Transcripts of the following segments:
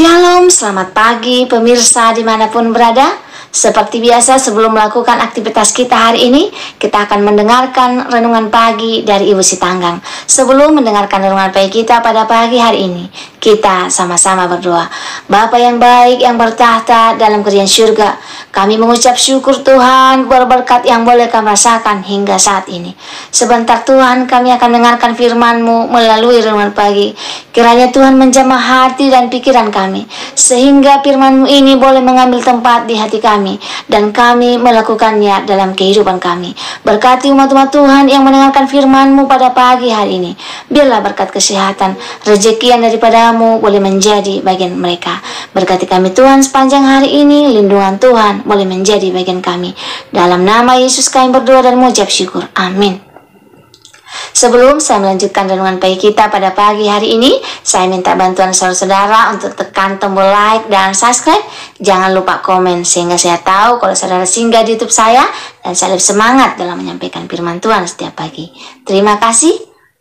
Shalom, selamat pagi pemirsa dimanapun berada. Seperti biasa sebelum melakukan aktivitas kita hari ini, kita akan mendengarkan renungan pagi dari Ibu Sitanggang. Sebelum mendengarkan renungan pagi kita pada pagi hari ini, kita sama-sama berdoa. Bapa yang baik yang bertahta dalam kerajaan surga, kami mengucap syukur Tuhan berberkat yang boleh kami rasakan hingga saat ini. Sebentar Tuhan kami akan mendengarkan firman-Mu melalui renungan pagi. Kiranya Tuhan menjamah hati dan pikiran kami, sehingga firman-Mu ini boleh mengambil tempat di hati kami, dan kami melakukannya dalam kehidupan kami. Berkati umat-umat Tuhan yang mendengarkan firman-Mu pada pagi hari ini. Biarlah berkat kesehatan, rezeki yang daripada-Mu boleh menjadi bagian mereka. Berkati kami Tuhan sepanjang hari ini, lindungan Tuhan boleh menjadi bagian kami. Dalam nama Yesus kami berdoa dan mengucap syukur. Amin. Sebelum saya melanjutkan renungan pagi kita pada pagi hari ini, saya minta bantuan saudara-saudara untuk tekan tombol like dan subscribe. Jangan lupa komen sehingga saya tahu kalau saudara singgah di YouTube saya, dan saya lebih semangat dalam menyampaikan firman Tuhan setiap pagi. Terima kasih,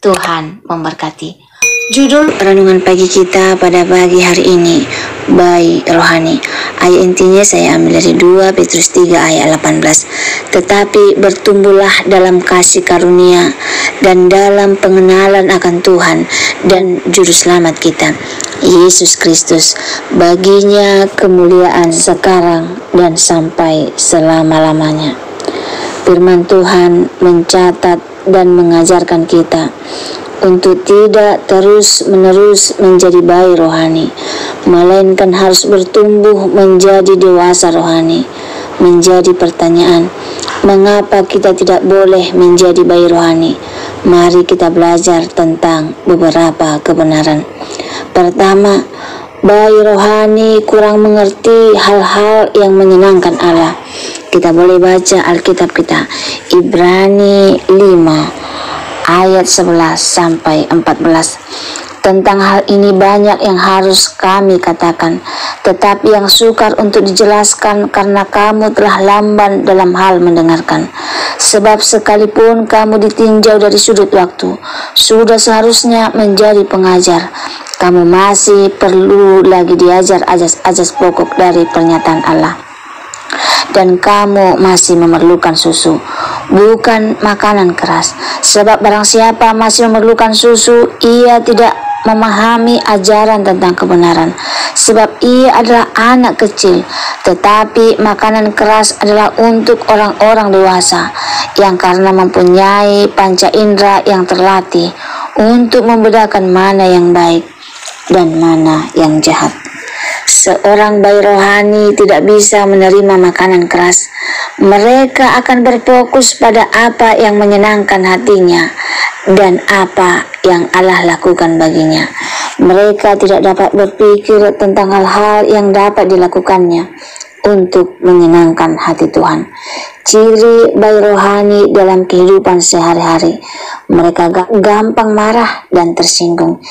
Tuhan memberkati. Judul renungan pagi kita pada pagi hari ini, bayi rohani. Ayat intinya saya ambil dari 2 Petrus 3 ayat 18. Tetapi bertumbuhlah dalam kasih karunia dan dalam pengenalan akan Tuhan dan Juru Selamat kita, Yesus Kristus. Baginya kemuliaan sekarang dan sampai selama-lamanya. Firman Tuhan mencatat dan mengajarkan kita untuk tidak terus-menerus menjadi bayi rohani, melainkan harus bertumbuh menjadi dewasa rohani. Menjadi pertanyaan, mengapa kita tidak boleh menjadi bayi rohani? Mari kita belajar tentang beberapa kebenaran. Pertama, bayi rohani kurang mengerti hal-hal yang menyenangkan Allah. Kita boleh baca Alkitab kita, Ibrani 5 ayat 11 sampai 14. Tentang hal ini banyak yang harus kami katakan, tetapi yang sukar untuk dijelaskan karena kamu telah lamban dalam hal mendengarkan. Sebab sekalipun kamu ditinjau dari sudut waktu, sudah seharusnya menjadi pengajar. Kamu masih perlu lagi diajar ajas-ajas pokok dari pernyataan Allah. Dan kamu masih memerlukan susu, bukan makanan keras. Sebab barang siapa masih memerlukan susu, ia tidak memahami ajaran tentang kebenaran, sebab ia adalah anak kecil. Tetapi makanan keras adalah untuk orang-orang dewasa, yang karena mempunyai panca indera yang terlatih untuk membedakan mana yang baik dan mana yang jahat. Seorang bayi rohani tidak bisa menerima makanan keras. Mereka akan berfokus pada apa yang menyenangkan hatinya dan apa yang Allah lakukan baginya. Mereka tidak dapat berpikir tentang hal-hal yang dapat dilakukannya untuk menyenangkan hati Tuhan. Ciri bayi rohani dalam kehidupan sehari-hari, mereka gampang marah dan tersinggung.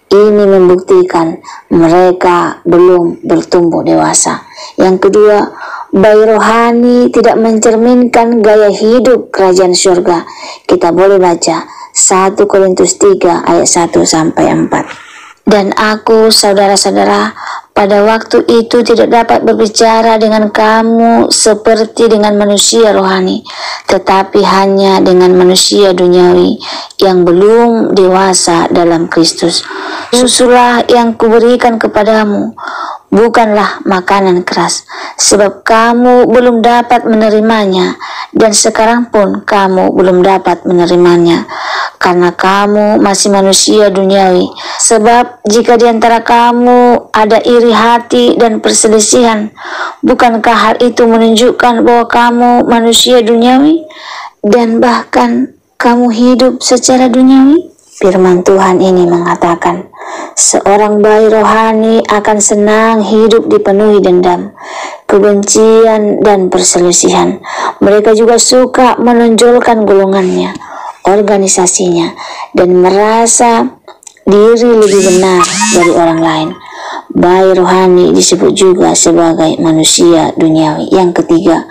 Ini membuktikan mereka belum bertumbuh dewasa. Yang kedua, bayi rohani tidak mencerminkan gaya hidup kerajaan surga. Kita boleh baca 1 Korintus 3 ayat 1 sampai 4. Dan aku, saudara-saudara, pada waktu itu tidak dapat berbicara dengan kamu seperti dengan manusia rohani, tetapi hanya dengan manusia duniawi yang belum dewasa dalam Kristus. Susulah yang kuberikan kepadamu, bukanlah makanan keras, sebab kamu belum dapat menerimanya, dan sekarang pun kamu belum dapat menerimanya, karena kamu masih manusia duniawi. Sebab jika di antara kamu ada iri hati dan perselisihan, bukankah hal itu menunjukkan bahwa kamu manusia duniawi dan bahkan kamu hidup secara duniawi? Firman Tuhan ini mengatakan, seorang bayi rohani akan senang hidup dipenuhi dendam, kebencian, dan perselisihan. Mereka juga suka menonjolkan golongannya, organisasinya, dan merasa diri lebih benar dari orang lain. Bayi rohani disebut juga sebagai manusia duniawi. Yang ketiga,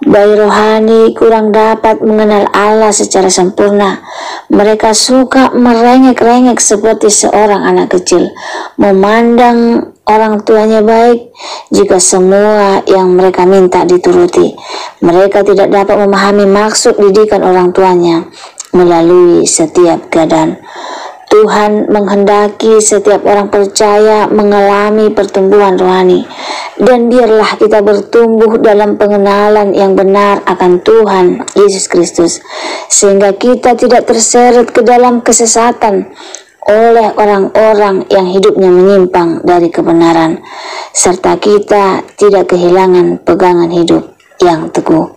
bayi rohani kurang dapat mengenal Allah secara sempurna. Mereka suka merengek-rengek seperti seorang anak kecil, memandang orang tuanya baik jika semua yang mereka minta dituruti. Mereka tidak dapat memahami maksud didikan orang tuanya melalui setiap keadaan. Tuhan menghendaki setiap orang percaya mengalami pertumbuhan rohani, dan biarlah kita bertumbuh dalam pengenalan yang benar akan Tuhan Yesus Kristus, sehingga kita tidak terseret ke dalam kesesatan oleh orang-orang yang hidupnya menyimpang dari kebenaran, serta kita tidak kehilangan pegangan hidup yang teguh.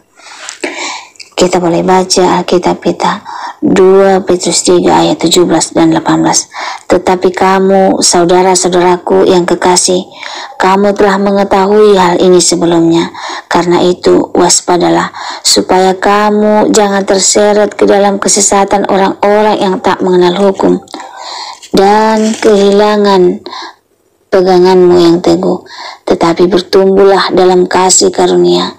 Kita boleh baca Alkitab kita 2 Petrus 3 ayat 17 dan 18. Tetapi kamu, saudara-saudaraku yang kekasih, kamu telah mengetahui hal ini sebelumnya. Karena itu waspadalah, supaya kamu jangan terseret ke dalam kesesatan orang-orang yang tak mengenal hukum dan kehilangan peganganmu yang teguh, tetapi bertumbuhlah dalam kasih karunia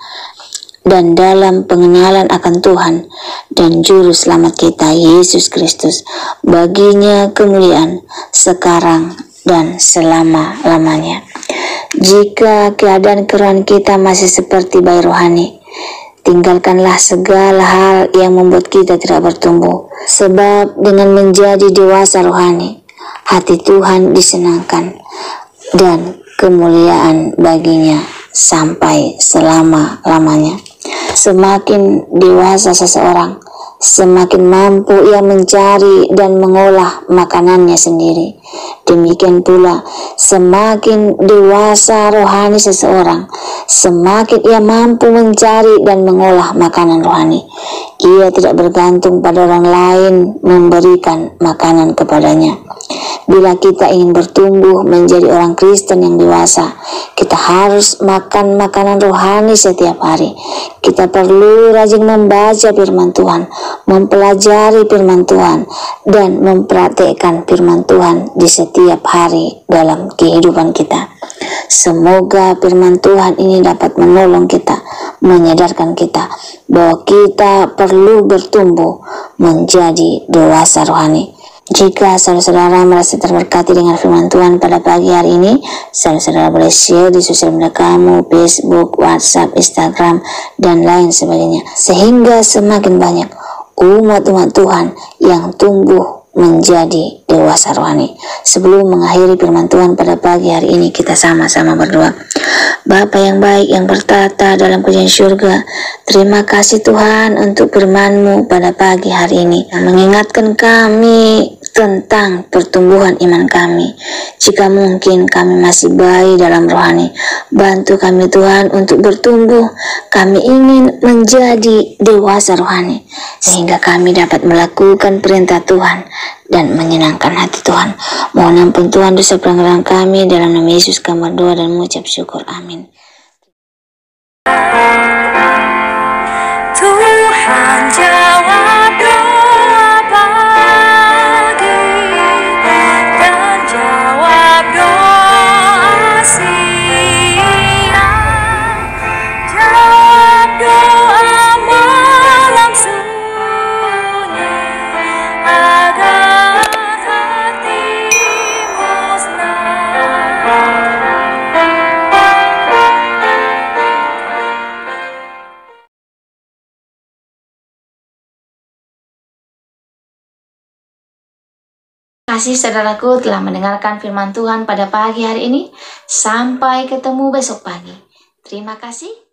dan dalam pengenalan akan Tuhan dan Juru Selamat kita, Yesus Kristus. Baginya kemuliaan sekarang dan selama-lamanya. Jika keadaan kerohanian kita masih seperti bayi rohani, tinggalkanlah segala hal yang membuat kita tidak bertumbuh. Sebab dengan menjadi dewasa rohani, hati Tuhan disenangkan dan kemuliaan baginya sampai selama-lamanya. Semakin dewasa seseorang, semakin mampu ia mencari dan mengolah makanannya sendiri. Demikian pula, semakin dewasa rohani seseorang, semakin ia mampu mencari dan mengolah makanan rohani. Ia tidak bergantung pada orang lain memberikan makanan kepadanya. Bila kita ingin bertumbuh menjadi orang Kristen yang dewasa, kita harus makan makanan rohani setiap hari. Kita perlu rajin membaca firman Tuhan, mempelajari firman Tuhan, dan mempraktikkan firman Tuhan di setiap hari dalam kehidupan kita. Semoga firman Tuhan ini dapat menolong kita, menyadarkan kita bahwa kita perlu bertumbuh menjadi dewasa rohani. Jika saudara-saudara merasa terberkati dengan firman Tuhan pada pagi hari ini, saudara-saudara boleh share di sosial media kamu, Facebook, WhatsApp, Instagram, dan lain sebagainya, sehingga semakin banyak umat-umat Tuhan yang tumbuh menjadi dewasa rohani. Sebelum mengakhiri firman Tuhan pada pagi hari ini, kita sama-sama berdoa. Bapa yang baik yang bertata dalam kerajaan surga, terima kasih Tuhan untuk firman-Mu pada pagi hari ini yang mengingatkan kami tentang pertumbuhan iman kami. Jika mungkin kami masih bayi dalam rohani, bantu kami Tuhan untuk bertumbuh. Kami ingin menjadi dewasa rohani, sehingga kami dapat melakukan perintah Tuhan dan menyenangkan hati Tuhan. Mohon ampun Tuhan dosa pelanggaran kami, dalam nama Yesus kami berdoa dan mengucap syukur. Amin. Tuhan jawab doa pagi dan jawab doa siang, jawab doa malam sunyi agar hatimu senang. Terima kasih saudaraku telah mendengarkan firman Tuhan pada pagi hari ini. Sampai ketemu besok pagi. Terima kasih.